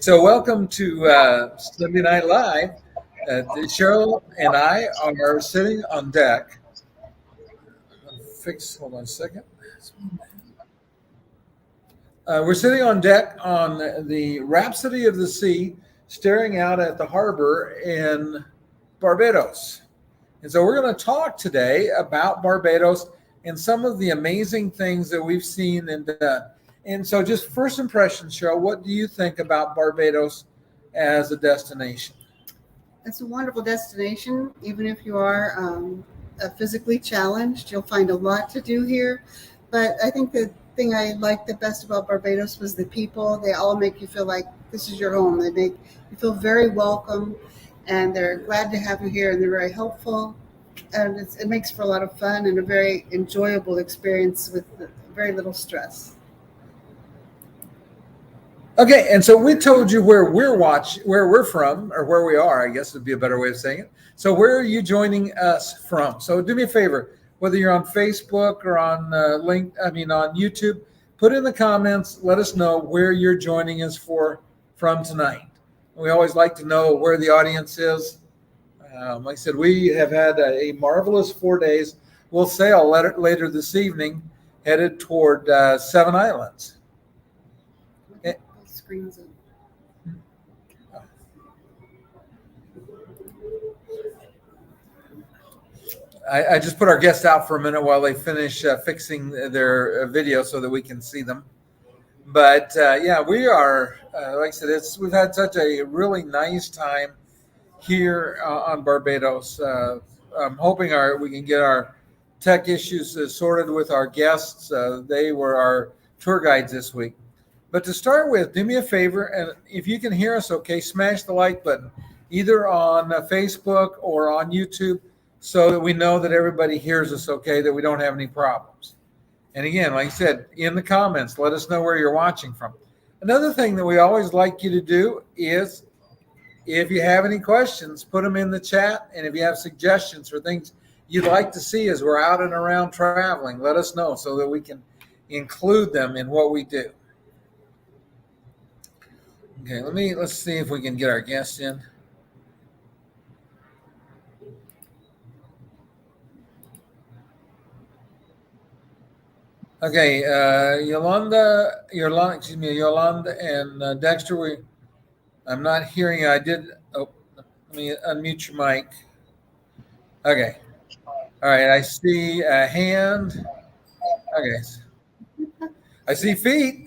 So welcome to Sunday Night Live. Cheryl and I are sitting on deck. Hold on a second. We're sitting on deck on the Rhapsody of the Sea, staring out at the harbor in Barbados. And so we're going to talk today about Barbados and some of the amazing things that we've seen and done. And so just first impressions, Cheryl, what do you think about Barbados as a destination? It's a wonderful destination. Even if you are physically challenged, you'll find a lot to do here. But I think the thing I liked the best about Barbados was the people. They all make you feel like this is your home. They make you feel very welcome, and they're glad to have you here, and they're very helpful. And it makes for a lot of fun and a very enjoyable experience with very little stress. Okay, and so we told you where we're from, or where we are, I guess would be a better way of saying it. So where are you joining us from? So do me a favor, whether you're on Facebook or on on YouTube, put in the comments, let us know where you're joining us from tonight. We always like to know where the audience is. Like I said, we have had a marvelous 4 days. We'll sail later this evening, headed toward Seven Islands. Screens. I just put our guests out for a minute while they finish fixing their video so that we can see them. But we are, like I said, we've had such a really nice time here on Barbados. I'm hoping we can get our tech issues sorted with our guests. They were our tour guides this week. But to start with, do me a favor, and if you can hear us okay, smash the like button, either on Facebook or on YouTube, so that we know that everybody hears us okay, that we don't have any problems. And again, like I said, in the comments, let us know where you're watching from. Another thing that we always like you to do is, if you have any questions, put them in the chat. And if you have suggestions for things you'd like to see as we're out and around traveling, let us know so that we can include them in what we do. Okay, let's see if we can get our guests in. Okay, Yolanda and Dexter, I'm not hearing you. Let me unmute your mic. Okay. All right, I see a hand. Okay. I see feet.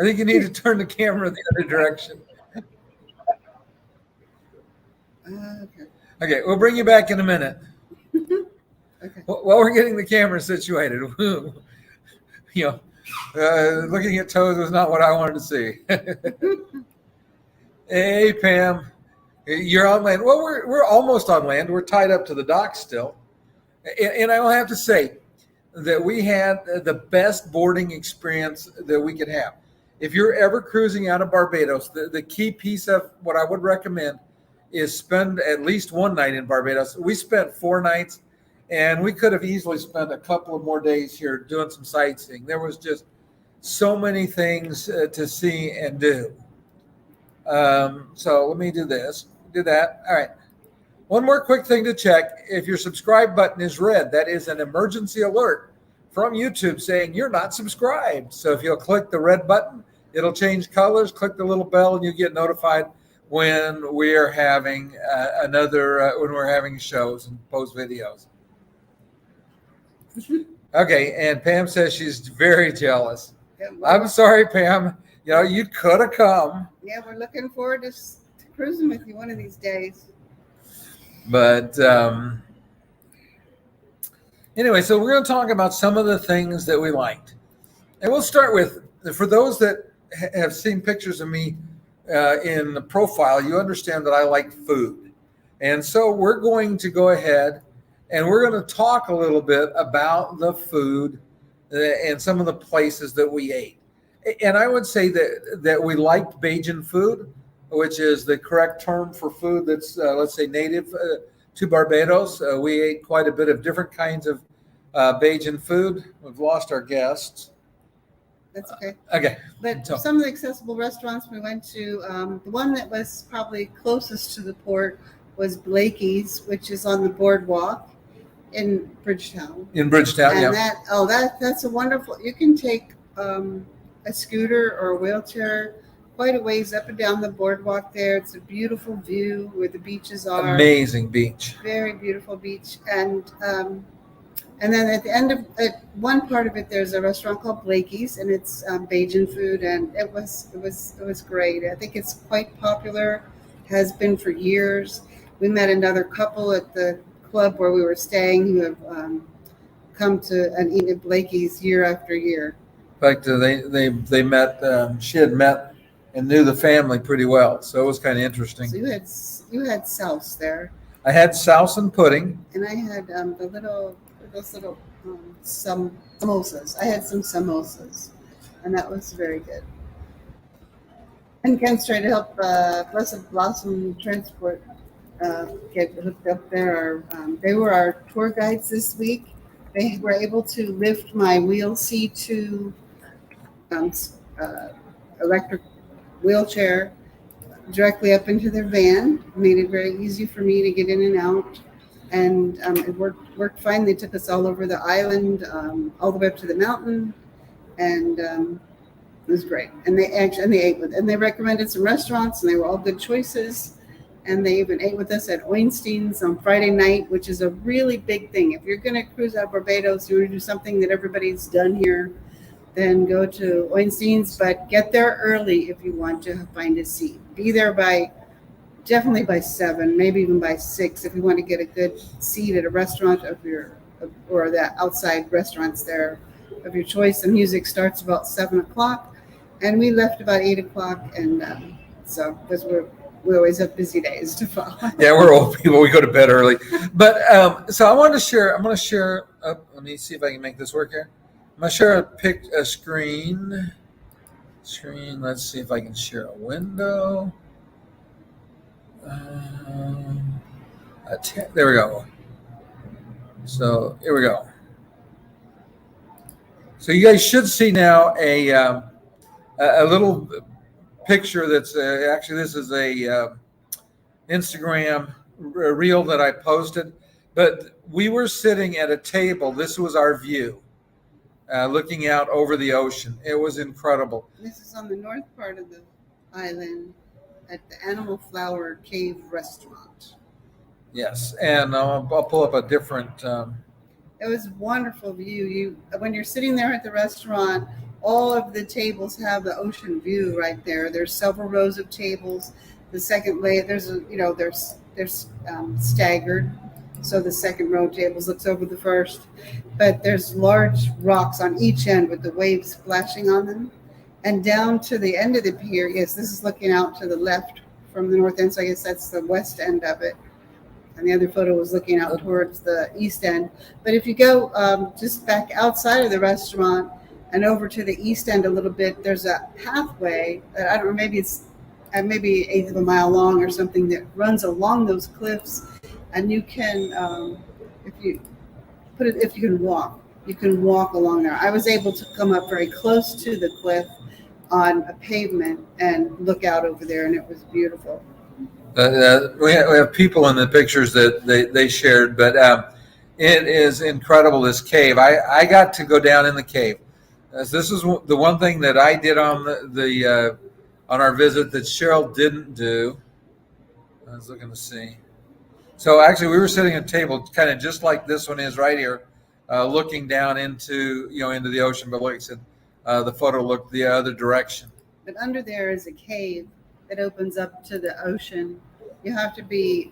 I think you need to turn the camera the other direction. Okay, we'll bring you back in a minute. Okay. While we're getting the camera situated, looking at toes was not what I wanted to see. Hey, Pam, you're on land. Well, we're almost on land. We're tied up to the dock still, and I will have to say that we had the best boarding experience that we could have. If you're ever cruising out of Barbados, the key piece of what I would recommend is spend at least one night in Barbados. We spent 4 nights, and we could have easily spent a couple of more days here doing some sightseeing. There was just so many things to see and do. So let me do that. All right. One more quick thing to check. If your subscribe button is red, that is an emergency alert from YouTube saying you're not subscribed. So if you'll click the red button, it'll change colors. Click the little bell, and you get notified when we are having when we're having shows and post videos. Okay, and Pam says she's very jealous. Yeah, I'm sorry, Pam. You know, you could have come. yeah, we're looking forward to cruising with you one of these days. But anyway, so we're going to talk about some of the things that we liked. And we'll start with, for those that have seen pictures of me in the profile, you understand that I like food. And so we're going to go ahead and we're going to talk a little bit about the food and some of the places that we ate. And I would say that we liked Bajan food, which is the correct term for food that's, let's say, native to Barbados. We ate quite a bit of different kinds of Bajan food. We've lost our guests. That's okay. Okay. But some of the accessible restaurants we went to, the one that was probably closest to the port was Blakey's, which is on the boardwalk in Bridgetown. In Bridgetown, and yeah. That's a wonderful. You can take a scooter or a wheelchair quite a ways up and down the boardwalk there. It's a beautiful view where the beaches are. Amazing beach. Very beautiful beach. And then at the end of one part of it, there's a restaurant called Blakey's, and it's Bajan food, and it was great. I think it's quite popular, has been for years. We met another couple at the club where we were staying who have come to and eaten at Blakey's year after year. In fact, they met. She had met and knew the family pretty well, so it was kind of interesting. So you had souse there. I had souse and pudding, and I had those little some samosas. I had some samosas, and that was very good. And Ken's trying to help Blessed Blossom Transport get hooked up there. They were our tour guides this week. They were able to lift my wheel C2 electric wheelchair directly up into their van. Made it very easy for me to get in and out. And it worked fine. They took us all over the island, all the way up to the mountain, and it was great. And they ate with, and they recommended some restaurants, and they were all good choices. And they even ate with us at Oinstein's on Friday night, which is a really big thing. If you're going to cruise out of Barbados, you want to do something that everybody's done here, then go to Oinstein's. But get there early if you want to find a seat. Be there definitely by 7, maybe even by 6, if you want to get a good seat at a restaurant or the outside restaurants there of your choice. The music starts about 7 o'clock, and we left about 8 o'clock, and so because we always have busy days to follow. Yeah, we're old people. We go to bed early, but so I wanted to share. I'm going to share. Let me see if I can make this work here. I'm going to share a screen. Let's see if I can share a window. There we go. So here we go. So you guys should see now a little picture that's actually this is a Instagram reel that I posted. But we were sitting at a table. This was our view, looking out over the ocean. It was incredible. This is on the north part of the island, at the Animal Flower Cave restaurant. Yes, and I'll pull up a different. It was a wonderful view. When you're sitting there at the restaurant, all of the tables have the ocean view right there. There's several rows of tables. The second layer, there's staggered, so the second row of tables looks over the first. But there's large rocks on each end with the waves splashing on them. And down to the end of the pier, yes, this is looking out to the left from the north end, so I guess that's the west end of it. And the other photo was looking out towards the east end. But if you go just back outside of the restaurant and over to the east end a little bit, there's a pathway that I don't know, maybe it's maybe 1/8 of a mile long or something that runs along those cliffs, and you can, if you can walk. You can walk along there. I was able to come up very close to the cliff on a pavement and look out over there, and it was beautiful. We have people in the pictures that they shared, but it is incredible, this cave. I got to go down in the cave. This is the one thing that I did on on our visit that Cheryl didn't do. I was looking to see. So actually, we were sitting at a table kind of just like this one is right here, looking down into into the ocean. But like I said, the photo looked the other direction. But under there is a cave that opens up to the ocean. You have to be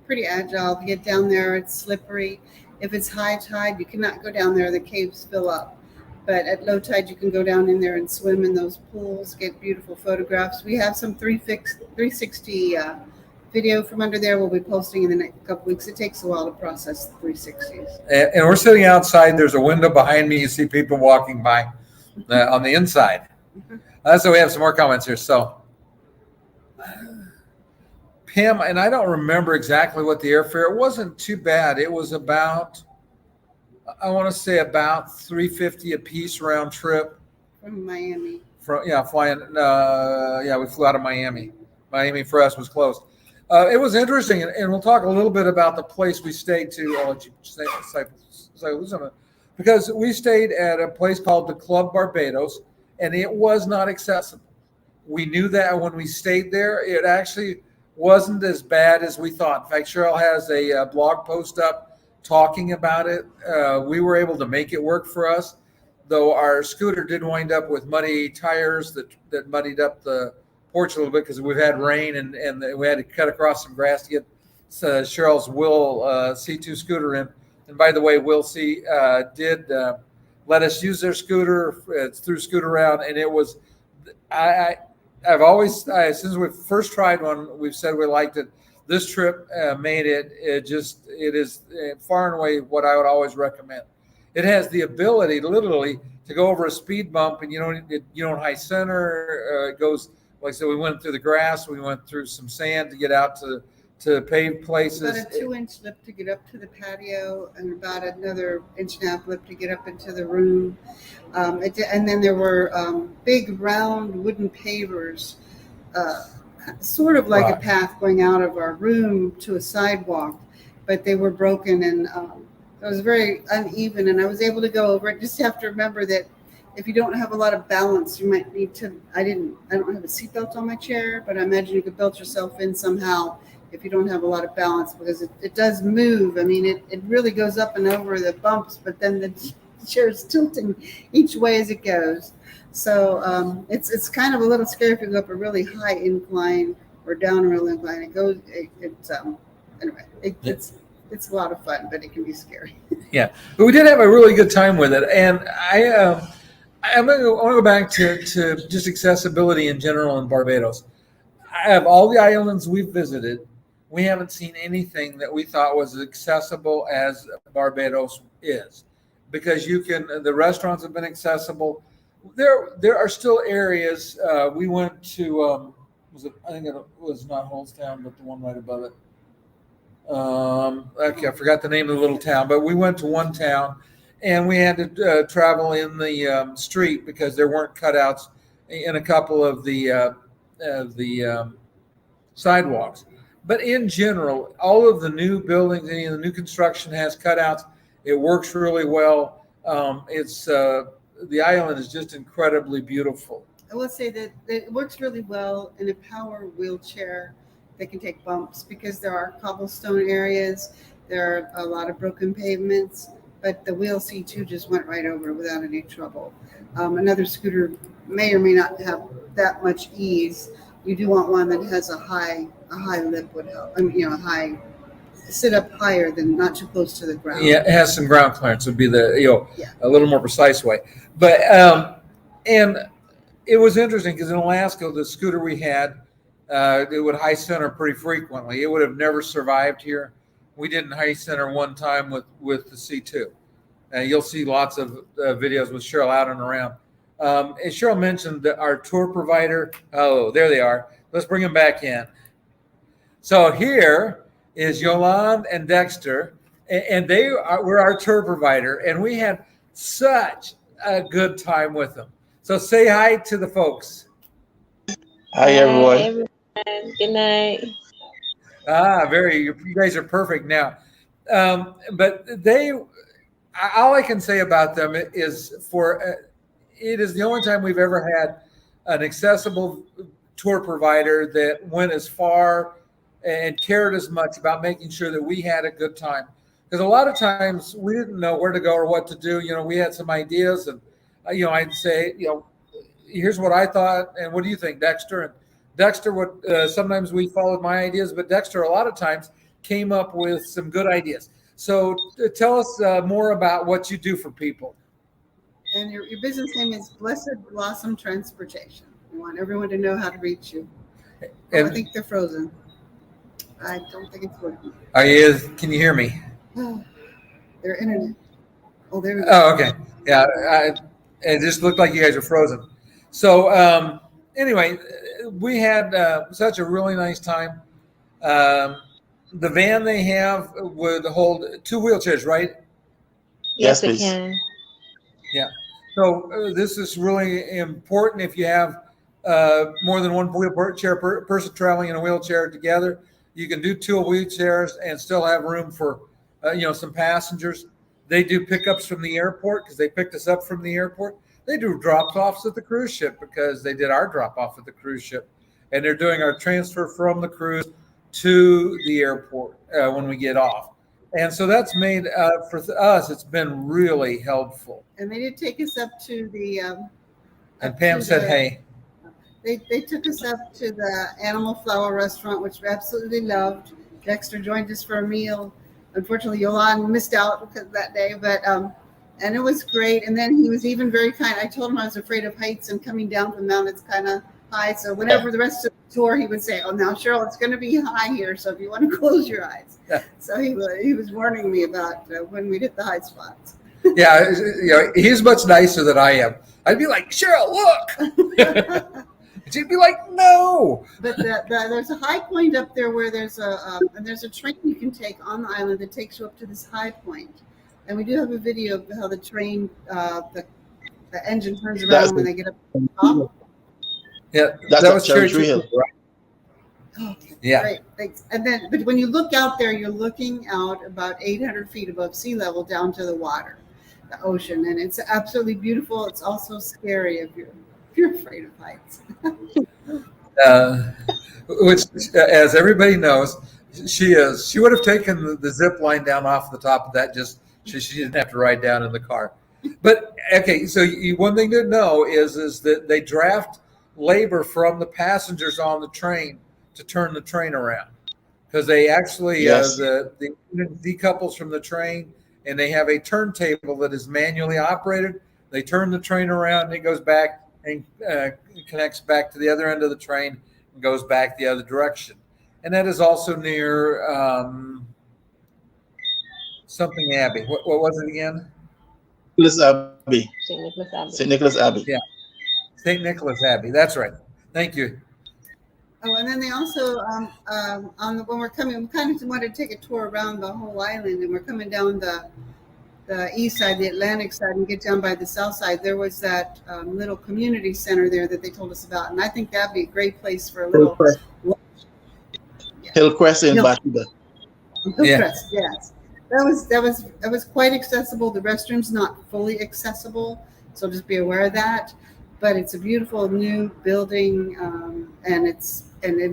pretty agile to get down there. It's slippery. If it's high tide, you cannot go down there. The caves fill up. But at low tide, you can go down in there and swim in those pools, get beautiful photographs. We have some 360 video from under there we'll be posting in the next couple weeks. It takes a while to process the 360s. And we're sitting outside. There's a window behind me. You see people walking by on the inside. So we have some more comments here. So Pam, and I don't remember exactly what the airfare, it wasn't too bad. It was about, I want to say about $350 a piece round trip from Miami. Flying. We flew out of Miami. Miami for us was closed. It was interesting, and we'll talk a little bit about the place we stayed to. I'll let you say because we stayed at a place called the Club Barbados, and it was not accessible. We knew that when we stayed there. It actually wasn't as bad as we thought. In fact, Cheryl has a blog post up talking about it. We were able to make it work for us, though our scooter did wind up with muddy tires that muddied up the porch a little bit because we've had rain and we had to cut across some grass to get Cheryl's Will C2 scooter in. And by the way, Will C did let us use their scooter. It's through Scooter Round, and it was I've always since we first tried one, we've said we liked it. This trip made it. It is far and away what I would always recommend. It has the ability literally to go over a speed bump, and you don't high center. It goes. Like I said, we went through the grass. We went through some sand to get out to paved places. About a 2-inch lip to get up to the patio, and about another 1.5-inch lip to get up into the room. And then there were big round wooden pavers, sort of like a path going out of our room to a sidewalk, but they were broken and it was very uneven. And I was able to go over it. Just have to remember that if you don't have a lot of balance, you might need to. I don't have a seatbelt on my chair, but I imagine you could belt yourself in somehow if you don't have a lot of balance, because it does move. I mean, it really goes up and over the bumps, but then the chair is tilting each way as it goes. So it's kind of a little scary if you go up a really high incline or down a real incline. It's a lot of fun, but it can be scary. Yeah, but we did have a really good time with it, and I want to go back to just accessibility in general in Barbados. I have all the islands we've visited. We haven't seen anything that we thought was as accessible as Barbados is, because the restaurants have been accessible. There are still areas. We went to I think it was not Holestown, but the one right above it. I forgot the name of the little town, but we went to one town. And we had to travel in the street because there weren't cutouts in a couple of the sidewalks. But in general, all of the new buildings, any of the new construction has cutouts. It works really well. The island is just incredibly beautiful. I will say that it works really well in a power wheelchair that can take bumps, because there are cobblestone areas. There are a lot of broken pavements. But the Wheel C2 just went right over without any trouble. Another scooter may or may not have that much ease. You do want one that has a high lip would help. I mean, sit up higher than not too close to the ground. Yeah, it has some ground clearance would be a little more precise way. But and it was interesting because in Alaska, the scooter we had, it would high center pretty frequently. It would have never survived here. We didn't high center one time with the C2. You'll see lots of videos with Cheryl out and around. And Cheryl mentioned that our tour provider. Oh, there they are. Let's bring them back in. So here is Yolande and Dexter, and they were our tour provider, and we had such a good time with them. So say hi to the folks. Hi, everyone. Hi, everyone. Good night. You guys are perfect now. But all I can say about them is it is the only time we've ever had an accessible tour provider that went as far and cared as much about making sure that we had a good time. because a lot of times we didn't know where to go or what to do. We had some ideas, and I'd say, here's what I thought, and what do you think, Dexter? And Dexter would sometimes we followed my ideas, but Dexter a lot of times came up with some good ideas. So tell us more about what you do for people. And your business name is Blessed Blossom Transportation. We want everyone to know how to reach you. I And think they're frozen. I don't think it's working. Can you hear me? Their internet. Oh, there we go. Oh, okay. Yeah, it just looked like you guys were frozen. So anyway, we had such a really nice time. The van they have would hold 2 wheelchairs, right? Yes, Yes, it please. can. Yeah. So this is really important if you have more than one wheelchair person traveling in a wheelchair together. You can do 2 wheelchairs and still have room for some passengers. They do pickups from the airport because they picked us up from the airport. They do drop-offs at the cruise ship because they did our drop-off at the cruise ship, and they're doing our transfer from the cruise to the airport when we get off. And so that's made for us. It's been really helpful. And they did take us up to the. And Pam said, "Hey." They took us up to the Animal Flower restaurant, which we absolutely loved. Dexter joined us for a meal. Unfortunately, Yolande missed out that day, but and it was great. And then he was even very kind. I told him I was afraid of heights, and coming down from the mountain, it's kind of high. So whenever the rest of the tour, he would say, "Oh, now Cheryl, it's going to be high here, so if you want to close your eyes." Yeah. So he was warning me about when we hit the high spots. Yeah, he's much nicer than I am. I'd be like, "Cheryl, look." She'd be like, "No." But there's a high point up there where there's a train you can take on the island that takes you up to this high point. And we do have a video of how the train, the engine turns around when they get up to the top. Yeah, That's that at was Cherry Cherry Tree Hill. Oh, Yeah. great, thanks. And then, but when you look out there, you're looking out about 800 feet above sea level down to the water, the ocean, and it's absolutely beautiful. It's also scary if you're afraid of heights. Which, as everybody knows, she is. She would have taken the zip line down off the top of that. Just she didn't have to ride down in the car. But okay, so one thing to know is that they draft labor from the passengers on the train to turn the train around, because they actually Yes. the unit decouples from the train, and they have a turntable that is manually operated. They turn the train around, and it goes back and connects back to the other end of the train and goes back the other direction. And that is also near something Abbey. What was it again? Nicholas Abbey. St. Nicholas Abbey. St. Nicholas Abbey. Yeah. St. Nicholas Abbey. That's right. Thank you. Oh, and then they also when we're coming, we kind of wanted to take a tour around the whole island, and we're coming down the east side, the Atlantic side, and get down by the south side. There was that little community center there that they told us about, and I think that'd be a great place for a little Hillcrest in Barbados. Hillcrest. Yes, that was quite accessible. The restroom's not fully accessible, so just be aware of that. But it's a beautiful new building, and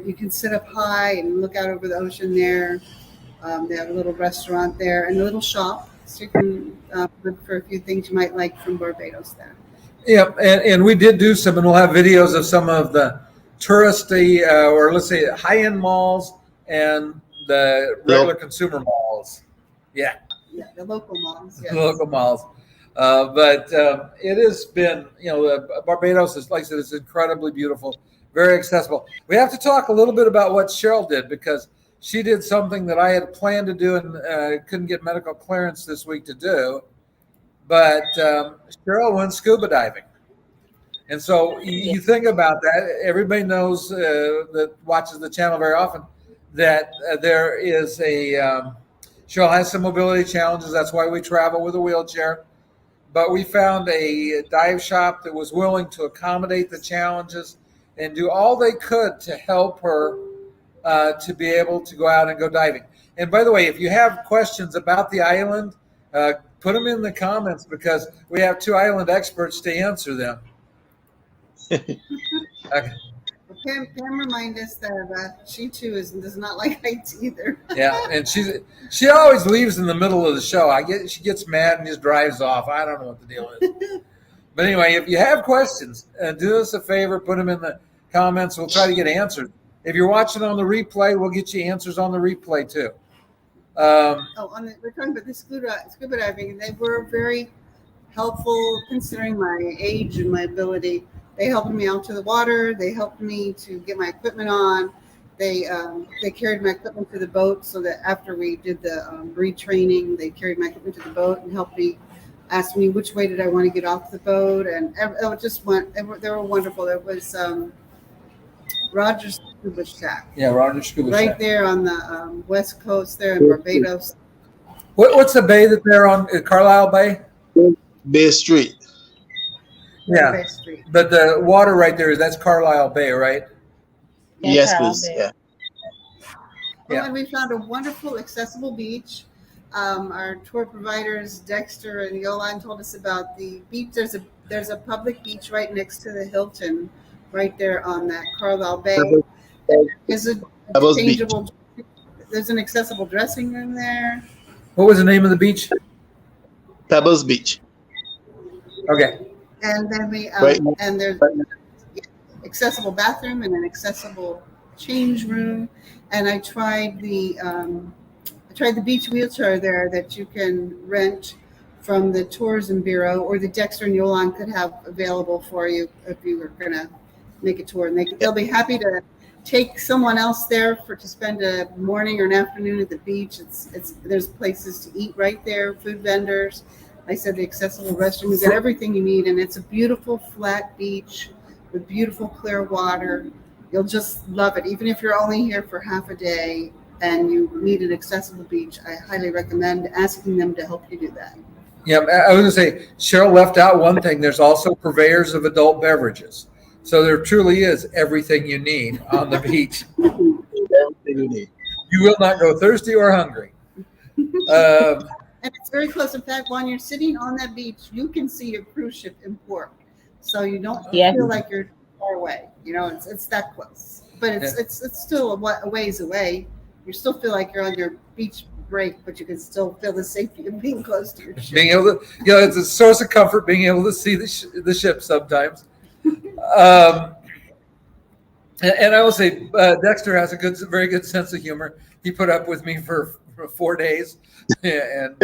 you can sit up high and look out over the ocean there. They have a little restaurant there and a little shop, so you can look for a few things you might like from Barbados there. Yeah, and we did do some, and we'll have videos of some of the touristy, or let's say high-end malls and the regular consumer malls. Yeah. Yeah, the local malls. Yes. The local malls. But it has been, Barbados is, like I said, it's incredibly beautiful, very accessible. We have to talk a little bit about what Cheryl did, because she did something that I had planned to do and couldn't get medical clearance this week to do. But Cheryl went scuba diving. And so you think about that. Everybody knows that watches the channel very often that there is Cheryl has some mobility challenges. That's why we travel with a wheelchair. But we found a dive shop that was willing to accommodate the challenges and do all they could to help her to be able to go out and go diving. And by the way, if you have questions about the island, put them in the comments, because we have 2 island experts to answer them. Okay. Pam reminded us that she too does not like heights either. Yeah, and she always leaves in the middle of the show. She gets mad and just drives off. I don't know what the deal is. But anyway, if you have questions, do us a favor, put them in the comments. We'll try to get answers. If you're watching on the replay, we'll get you answers on the replay too. We're talking about the scuba diving, and they were very helpful considering my age and my ability. They helped me out to the water. They helped me to get my equipment on. They carried my equipment to the boat so that after we did the retraining, they carried my equipment to the boat and helped me, asked me which way did I want to get off the boat, and it just went. They were wonderful. It was Roger's Scuba Shack. Yeah, Roger's Scuba right Shack. there on the west coast there in Barbados. What's the bay that they're on? Carlisle Bay? Bay Street. Yeah, Bay Street. But the water right there, that's Carlisle Bay, right? Yes, please. Yeah. And we found a wonderful, accessible beach. Our tour providers, Dexter and Yolan, told us about the beach. There's a public beach right next to the Hilton, right there on that Carlisle Bay. There's a changeable. There's an accessible dressing room there. What was the name of the beach? Pebbles Beach. Okay. And then and there's accessible bathroom and an accessible change room. And I tried the beach wheelchair there that you can rent from the Tourism Bureau, or the Dexter and Yolan could have available for you if you were going to make a tour. And they'll be happy to take someone else there to spend a morning or an afternoon at the beach. There's places to eat right there, food vendors. I said the accessible restroom. You've got everything you need, and it's a beautiful flat beach with beautiful clear water. You'll just love it. Even if you're only here for half a day and you need an accessible beach, I highly recommend asking them to help you do that. Yeah, I was going to say, Cheryl left out one thing. There's also purveyors of adult beverages. So there truly is everything you need on the beach. Everything you need. You will not go thirsty or hungry. And it's very close. In fact, when you're sitting on that beach, you can see your cruise ship in port. So you don't feel like you're far away. You know, it's that close. But it's still a ways away. You still feel like you're on your beach break, but you can still feel the safety of being close to your ship. Being able to, it's a source of comfort being able to see the ship sometimes. And I will say, Dexter has a very good sense of humor. He put up with me for 4 days, and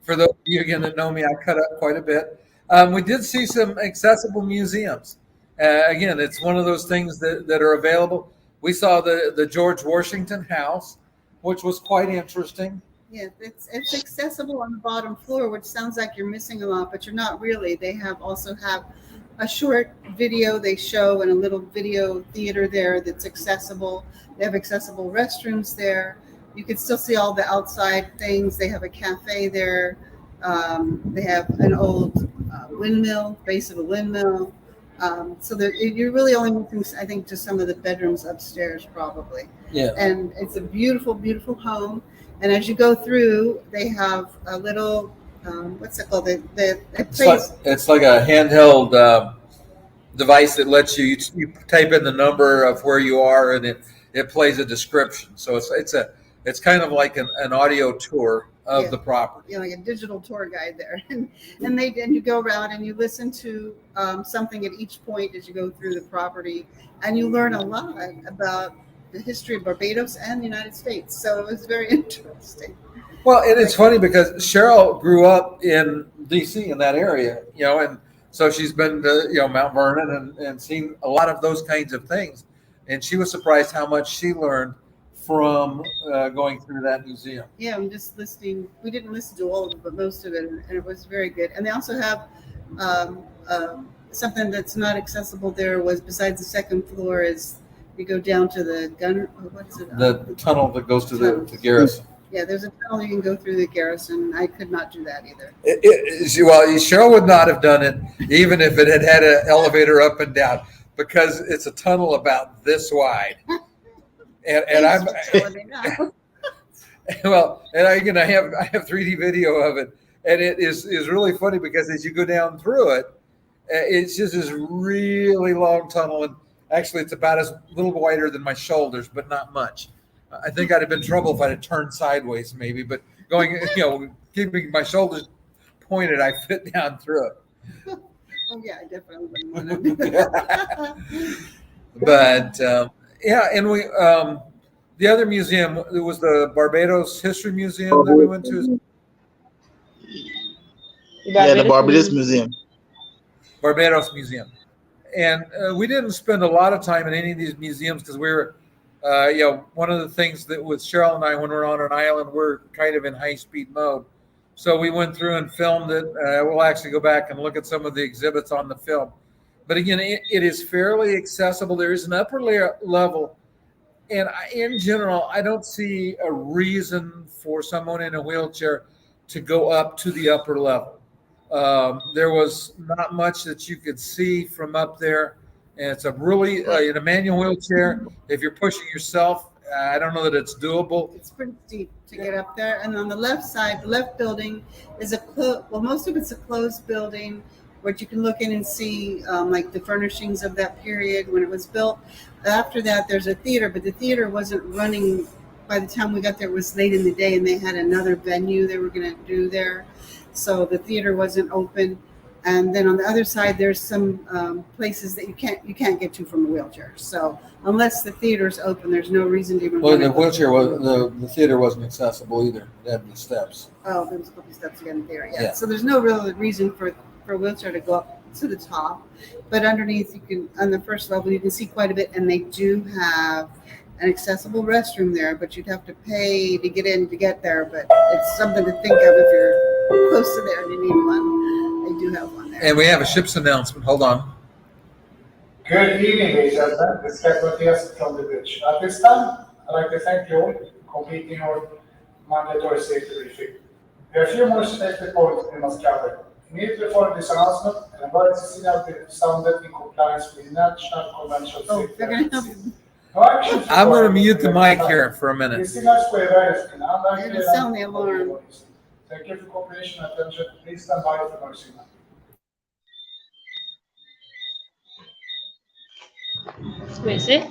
for those of you again that know me, I cut up quite a bit. We did see some accessible museums. Again, it's one of those things that are available. We saw the George Washington House, which was quite interesting. Yeah, it's accessible on the bottom floor, which sounds like you're missing a lot, but you're not really. They also have a short video they show and a little video theater there that's accessible. They have accessible restrooms there. You can still see all the outside things. They have a cafe there. They have an old windmill, base of a windmill. So you're really only missing, I think, just some of the bedrooms upstairs, probably. Yeah. And it's a beautiful, beautiful home. And as you go through, they have a little, what's it called? It's like a handheld device that lets you type in the number of where you are, and it plays a description. So it's kind of like an audio tour of the property. Like a digital tour guide there. And you go around and you listen to something at each point as you go through the property, and you learn a lot about the history of Barbados and the United States. So it was very interesting. Well, and it's funny because Cheryl grew up in D.C. in that area, and so she's been to Mount Vernon and seen a lot of those kinds of things, and she was surprised how much she learned from going through that museum. Yeah, I'm just listening. We didn't listen to all of it, but most of it, and it was very good. And they also have something that's not accessible there. Was besides the second floor is you go down to the gunner. What is it? The tunnel that goes to the garrison. Yeah, there's a tunnel you can go through the garrison. I could not do that either. Cheryl would not have done it, even if it had an elevator up and down, because it's a tunnel about this wide. And I'm well, and I have 3D video of it, and it is really funny because as you go down through it, it's just this really long tunnel, Actually, it's about as little wider than my shoulders, but not much. I think I'd have been in trouble if I'd have turned sideways, maybe. But going, keeping my shoulders pointed, I fit down through it. Oh yeah, I definitely wouldn't want to do that. But yeah, and we the other museum, it was the Barbados History Museum that we went to. Yeah, the Barbados Museum. Barbados Museum, and we didn't spend a lot of time in any of these museums because we were, one of the things that with Cheryl and I when we're on an island, we're kind of in high speed mode. So we went through and filmed it. We'll actually go back and look at some of the exhibits on the film. But again, it is fairly accessible. There is an upper level. And in general, I don't see a reason for someone in a wheelchair to go up to the upper level. There was not much that you could see from up there. And it's a really, in a manual wheelchair, if you're pushing yourself, I don't know that it's doable. It's pretty steep to get up there. And on the left side, the left building is most of it's a closed building where you can look in and see like the furnishings of that period when it was built. After that, there's a theater, but the theater wasn't running by the time we got there. It was late in the day and they had another venue they were going to do there. So the theater wasn't open. And then on the other side, there's some places that you can't get to from a wheelchair. So unless the theater's open, there's no reason to even. Well, the wheelchair the theater wasn't accessible either. It had the steps. Oh, there was a couple of steps again there. Yeah. So there's no real reason for a wheelchair to go up to the top, but underneath on the first level you can see quite a bit, and they do have an accessible restroom there, but you'd have to pay to get in to get there. But it's something to think of if you're close to there and you need one. They do have one there. And we have a ship's announcement. Hold on. Good evening, ladies and gentlemen. This is Captain Matthias from the bridge. At this time, I'd like to thank you all for completing your mandatory safety briefing. There are a few more safety points we must cover. Immediately following this announcement, an emergency signal will be sounded in compliance with national convention safety practices. No actions I'm going to required. mute the mic here for a minute. The signals for awareness in unlikely It'll sound the alarm. Thank you for cooperation and attention. Please stand by for more signal. Wait, see?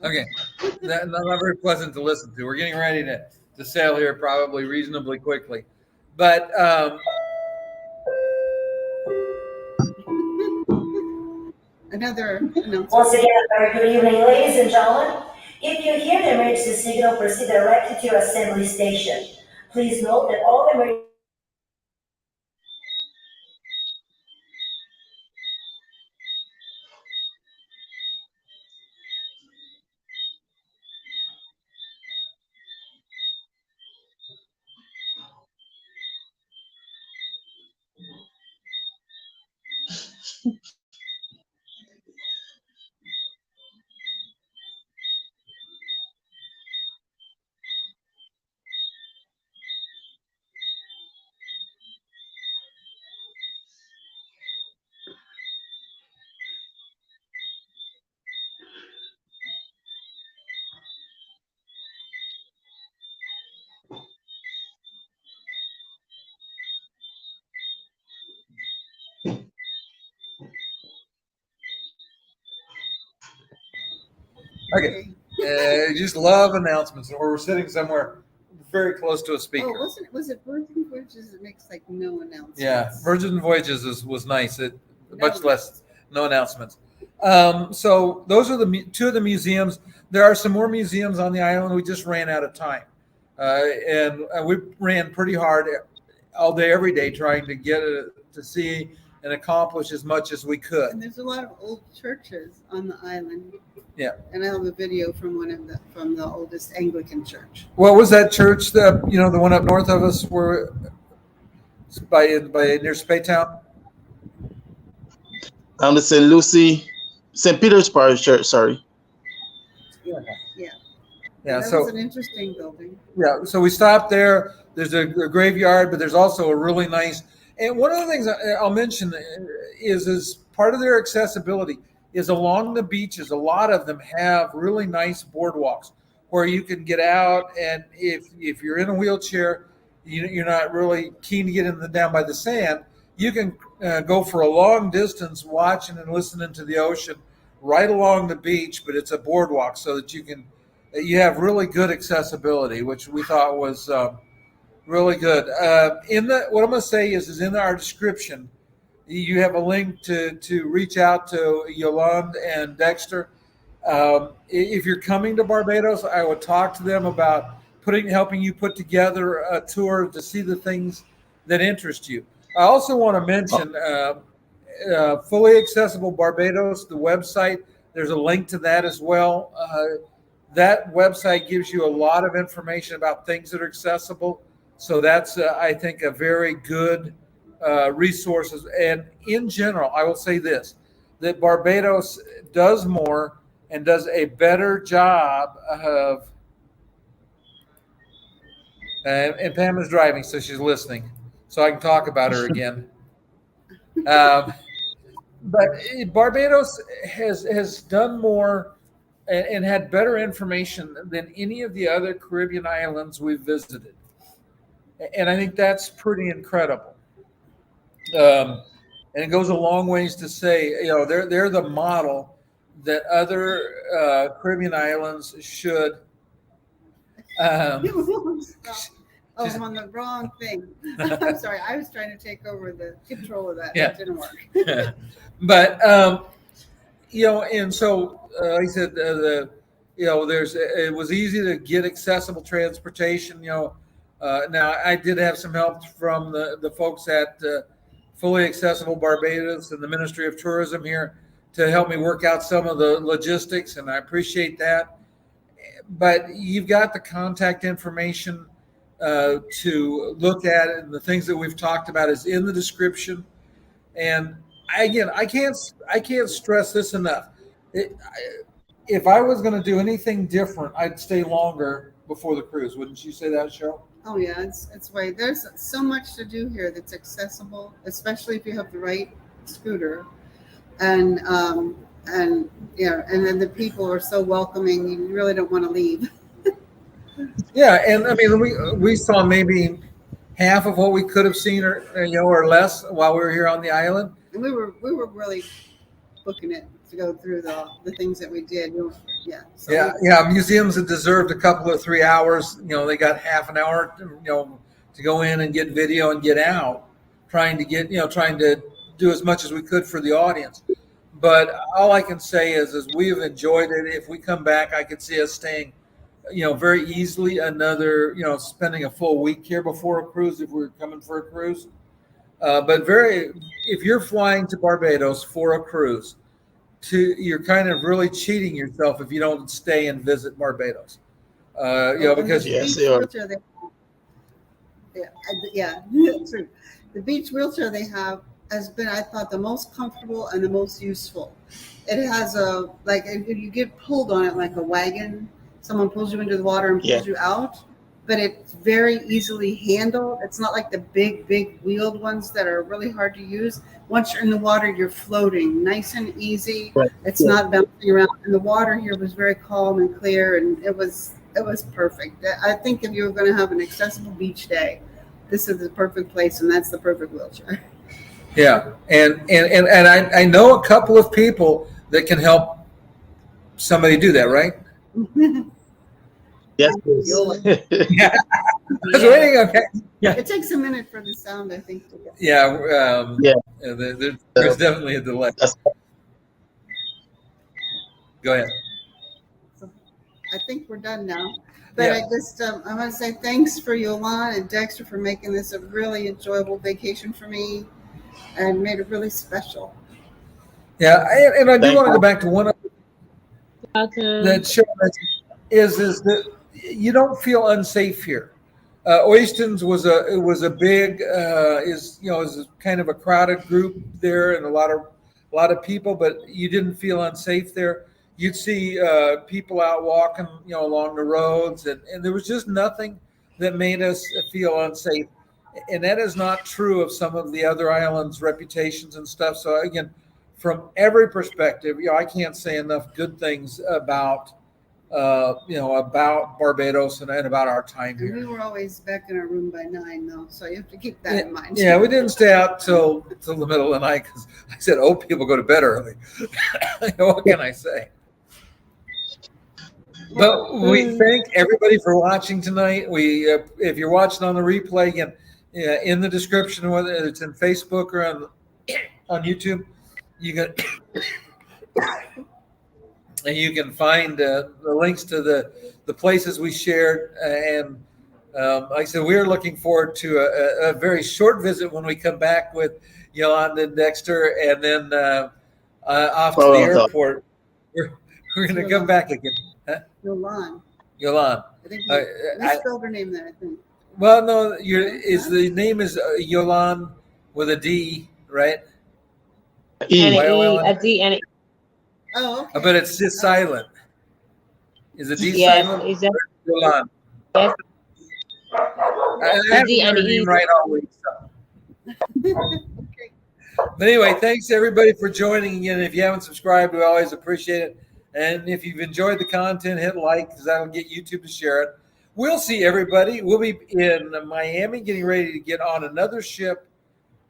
Okay, that's not very pleasant to listen to. We're getting ready to sail here probably reasonably quickly. But Another announcement. Once again, a very good evening, ladies and gentlemen. If you hear the emergency signal, proceed directly to your assembly station. Please note that all emergency okay, just love announcements, or we're sitting somewhere very close to a speaker. Oh, was it Virgin Voyages? It makes like no announcements. Yeah, Virgin Voyages was nice. Much less, no announcements. So those are the two of the museums. There are some more museums on the island. We just ran out of time, and we ran pretty hard all day, every day, trying to get to see and accomplish as much as we could. And there's a lot of old churches on the island. Yeah. And I have a video from from the oldest Anglican church. What was that church? The one up north of us, where by near Spaytown. The St. Peter's Parish Church. Sorry. Yeah. That So was an interesting building. yeah. So we stopped there. There's a graveyard, but there's also a really nice. And one of the things I'll mention is part of their accessibility is along the beaches. A lot of them have really nice boardwalks where you can get out, and if you're in a wheelchair, you're not really keen to get down by the sand, you can go for a long distance watching and listening to the ocean right along the beach, but it's a boardwalk so that you have really good accessibility, which we thought was really good. What I'm going to say is in our description, you have a link to reach out to Yolande and Dexter. If you're coming to Barbados, I would talk to them about helping you put together a tour to see the things that interest you. I also want to mention Fully Accessible Barbados, the website. There's a link to that as well. That website gives you a lot of information about things that are accessible. So that's, I think, a very good resources. And in general, I will say this, that Barbados does more and does a better job of, and Pam is driving, so she's listening, so I can talk about her again. But Barbados has done more and had better information than any of the other Caribbean islands we've visited. And I think that's pretty incredible. And it goes a long ways to say, they're the model that other Caribbean islands should. I'm on the wrong thing. I'm sorry. I was trying to take over the control of that. Yeah. It didn't work. But and so like I said, it was easy to get accessible transportation. Now I did have some help from the folks at Fully Accessible Barbados and the Ministry of Tourism here to help me work out some of the logistics, and I appreciate that. But you've got the contact information to look at it, and the things that we've talked about is in the description. And again, I can't stress this enough. If I was going to do anything different, I'd stay longer before the cruise. Wouldn't you say that, Cheryl? Oh yeah, it's way. There's so much to do here that's accessible, especially if you have the right scooter, and then the people are so welcoming. You really don't want to leave. Yeah, and I mean, we saw maybe half of what we could have seen, or less, while we were here on the island. And we were really booking it to go through the things that we did. Museums that deserved a couple of 3 hours. They got half an hour, to go in and get video and get out, trying to do as much as we could for the audience. But all I can say is we've enjoyed it. If we come back, I could see us staying, very easily another, spending a full week here before a cruise if we're coming for a cruise. But if you're flying to Barbados for a cruise, you're kind of really cheating yourself if you don't stay and visit Barbados. Because true. The beach wheelchair they have has been, I thought, the most comfortable and the most useful. It has if you get pulled on it like a wagon, someone pulls you into the water and pulls you out, but it's very easily handled. It's not like the big wheeled ones that are really hard to use. Once you're in the water, you're floating nice and easy. Right. It's not bouncing around. And the water here was very calm and clear, and it was perfect. I think if you were going to have an accessible beach day, this is the perfect place, and that's the perfect wheelchair. Yeah, and I know a couple of people that can help somebody do that, right? Yes, please. Yeah. I was waiting. Okay. Yeah. It takes a minute for the sound, I think, to get. Yeah. There's definitely a delay. Go ahead. So I think we're done now. But I want to say thanks for Yolande and Dexter for making this a really enjoyable vacation for me, and made it really special. Yeah, and I do want to go back to one of that show is that you don't feel unsafe here. Oistins was a big is kind of a crowded group there, and a lot of people, but you didn't feel unsafe there. You'd see people out walking, along the roads, and there was just nothing that made us feel unsafe. And that is not true of some of the other islands' reputations and stuff. So again, from every perspective, I can't say enough good things about about Barbados and about our time And we here. were always back in our room by 9, though, so you have to keep that in mind. Yeah, we didn't stay out till the middle of the night because I said old people go to bed early. What can I say? But we thank everybody for watching tonight. We, if you're watching on the replay, again, in the description, whether it's in Facebook or on YouTube, you can and you can find the links to the places we shared. And like I said, we're looking forward to a very short visit when we come back with Yolanda and Dexter, and then off to the airport. We're going to come back again. Huh? Yolanda. I think you misspelled her name there, I think. Well, no, the name is Yolande with a D, right? And a D and a Oh, okay. But it's just silent. Is it D yes, silent? exactly. Yolande. Yes. I haven't got her name right all week. So. Okay. But anyway, thanks everybody for joining again. If you haven't subscribed, we always appreciate it. And if you've enjoyed the content, hit like because that'll get YouTube to share it. We'll see everybody. We'll be in Miami getting ready to get on another ship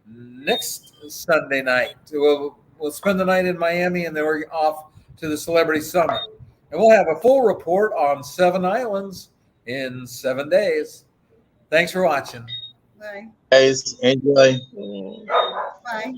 next Sunday night. We'll spend the night in Miami and then we're off to the Celebrity Summit. And we'll have a full report on 7 islands in 7 days. Thanks for watching. Bye. Guys, enjoy. Mm. Bye.